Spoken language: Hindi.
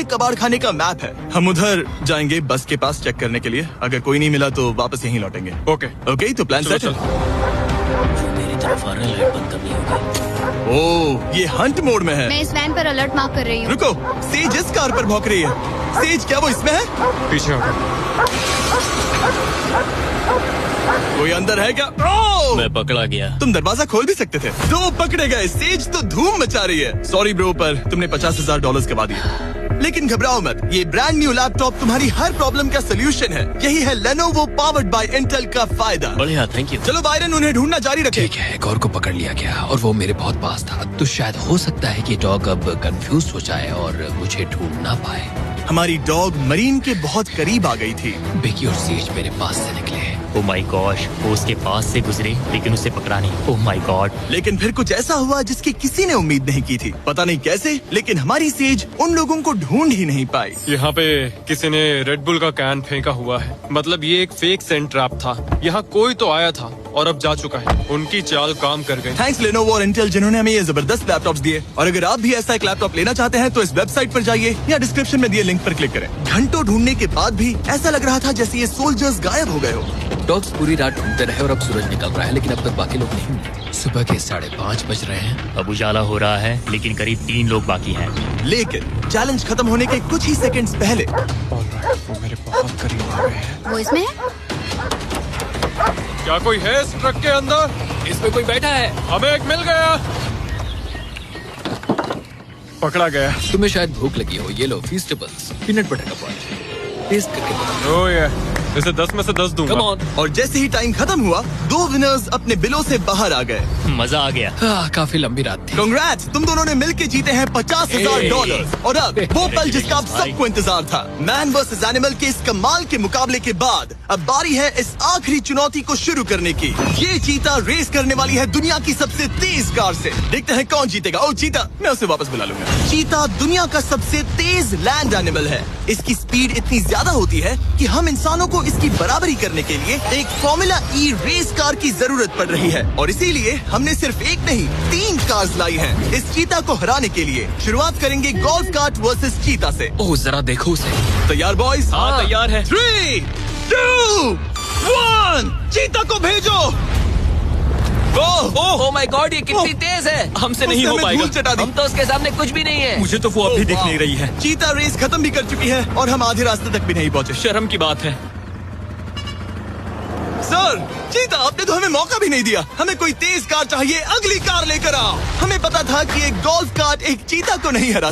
कबाड़ खाने का मैप है। हम उधर जाएंगे बस के पास चेक करने के लिए। अगर कोई नहीं मिला तो वापस यहीं लौटेंगे। ओके तो प्लान सेट है। मेरी तरफ आ रहा है, लाइट बंद करनी होगी। ओह, ये हंट मोड में है। मैं इस वैन पर अलर्ट मार्क कर रही हूँ। रुको, सेज इस कार पर भौंक रही है। सेज, क्या वो इसमें है? पीछे हो कोई अंदर है क्या? ओह! मैं पकड़ा गया। तुम दरवाजा खोल भी सकते थे। दो पकड़े गए। सेज तो धूम मचा रही है। सॉरी ब्रो, पर तुमने $50,000 गवा दिए। लेकिन घबराओ मत, ये ब्रांड न्यू लैपटॉप तुम्हारी हर प्रॉब्लम का सोल्यूशन है। यही है Lenovo पावर्ड बाय इंटेल का फायदा। बढ़िया, थैंक यू। चलो बायरन, उन्हें ढूंढना जारी रखे। ठीक है, एक और को पकड़ लिया गया और वो मेरे बहुत पास था, तो शायद हो सकता है कि डॉग अब कंफ्यूज हो जाए और मुझे ढूंढ ना पाए। हमारी डॉग मरीन के बहुत करीब आ गई थी। बेकी और सेज मेरे पास से निकले। ओह माय गॉश, वो उसके पास से गुजरे लेकिन उसे पकड़ा नहीं। Oh my God. लेकिन फिर कुछ ऐसा हुआ जिसकी किसी ने उम्मीद नहीं की थी। पता नहीं कैसे, लेकिन हमारी सेज उन लोगों को ढूंढ ही नहीं पाई। यहाँ पे किसी ने रेड बुल का कैन फेंका हुआ है। मतलब ये एक फेक सेंट ट्रैप था। यहाँ कोई तो आया था और अब जा चुका है। उनकी चाल काम कर गई। थैंक्स Lenovo और इंटेल जिन्होंने हमें ये जबरदस्त लैपटॉप्स दिए। और अगर आप भी ऐसा एक लैपटॉप लेना चाहते हैं तो इस वेबसाइट पर जाइए या डिस्क्रिप्शन में दिए लिंक पर क्लिक करें। घंटों ढूंढने के बाद भी ऐसा लग रहा था जैसे ये सोल्जर्स गायब हो गए हो। डॉग्स पूरी रात ढूंढते रहे और अब सूरज निकल रहा है, लेकिन अब तक बाकी लोग नहीं मिले। सुबह के 5:30 बज रहे हैं। अब उजाला हो रहा है लेकिन करीब 3 लोग बाकी हैं। लेकिन चैलेंज खत्म होने के कुछ ही सेकंड्स पहले ऑलराइट, वो मेरे बहुत करीब आ गए हैं। वो इसमें है? क्या कोई है इस ट्रक के अंदर? इसमें कोई बैठा है। हमें एक मिल गया। पकड़ा गया। तुम्हें शायद भूख लगी हो, ये लो फीस्टेबल्स, पीनट बटर का पॉइंट टेस्ट करके बताओ। ओह ये, इसे 10 में से 10 दूंगा। Come on. और जैसे ही टाइम खत्म हुआ, 2 विनर्स अपने बिलों से बाहर आ गए। मजा आ गया। काफी लंबी रात थी। कांग्रेट्स, तुम दोनों ने मिलके जीते हैं $50,000। और अब वो पल जिसका आप सबको इंतजार था। मैन वर्सेस एनिमल के इस कमाल के मुकाबले के बाद अब बारी है इस आखिरी चुनौती को शुरू करने की। ये चीता रेस करने वाली है दुनिया की सबसे तेज कार से। देखते हैं कौन जीतेगा। ओ चीता, मैं उसे वापस बुला लूंगा। चीता दुनिया का सबसे तेज लैंड एनिमल है। इसकी स्पीड इतनी ज्यादा होती है कि हम इंसानों को इसकी बराबरी करने के लिए एक फॉर्मूला ई रेस कार की जरूरत पड़ रही है। और इसीलिए हमने सिर्फ एक नहीं 3 कार्स लाई हैं इस चीता को हराने के लिए। शुरुआत करेंगे गोल्फ कार्ट वर्सेस चीता से। ओह जरा देखो उसे। तैयार बॉयज? हाँ, तैयार है। 3, 2, 1, चीता को भेजो। ओह माय गॉड, ये कितनी तेज है। हमसे नहीं हो उसने हमें पाएगा। धूल चटा दी। हम तो उसके सामने कुछ भी नहीं है। मुझे तो वो अब भी दिख नहीं रही है। चीता रेस खत्म भी कर चुकी है और हम आधे रास्ते तक भी नहीं पहुंचे। शर्म की बात है। सर, चीता आपने तो हमें मौका भी नहीं दिया। हमें कोई तेज कार चाहिए, अगली कार लेकर आओ। हमें पता था कि एक गोल्फ कार्ट एक चीता को नहीं हरा